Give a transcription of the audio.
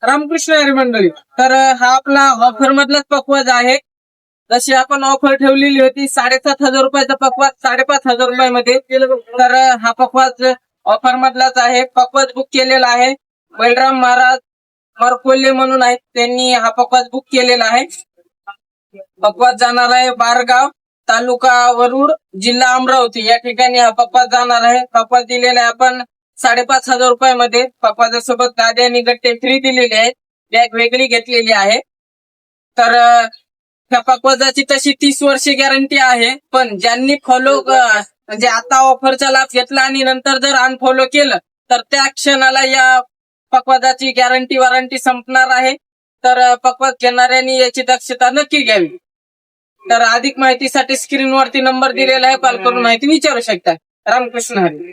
रामकृष्ण हरी मंडळी. तर हा आपला ऑफर मधलाच पकवाज आहे. जशी आपण ऑफर ठेवलेली होती 7,500 रुपयाचा पकवाज 5,500 रुपयामध्ये. तर हा पकवाज ऑफर मधलाच आहे. पकवाज बुक केलेला आहे. बलराम महाराज मरकोल्हे म्हणून आहेत, त्यांनी हा पकवाज बुक केलेला आहे. पकवाज जाणार आहे बारगाव, तालुका वरुड, जिल्हा अमरावती या ठिकाणी हा पकवाज जाणार आहे. पकवाज दिलेला आहे आपण 5,500 रुपयामध्ये. पकवाजासोबत दादे आणि गट्टे फ्री दिलेले आहेत. बॅग वेगळी घेतलेली आहे. तर त्या पकवाजाची तशी 30 वर्षे गॅरंटी आहे. पण ज्यांनी फॉलो म्हणजे आता ऑफरचा लाभ घेतला आणि नंतर जर अनफॉलो केलं तर त्या क्षणाला या पकवाजाची गॅरंटी वॉरंटी संपणार आहे. तर पकवाज घेणाऱ्यांनी याची दक्षता नक्की घ्यावी. तर अधिक माहितीसाठी स्क्रीनवरती नंबर दिलेला आहे, कॉल करून माहिती विचारू शकता. रामकृष्ण हरी.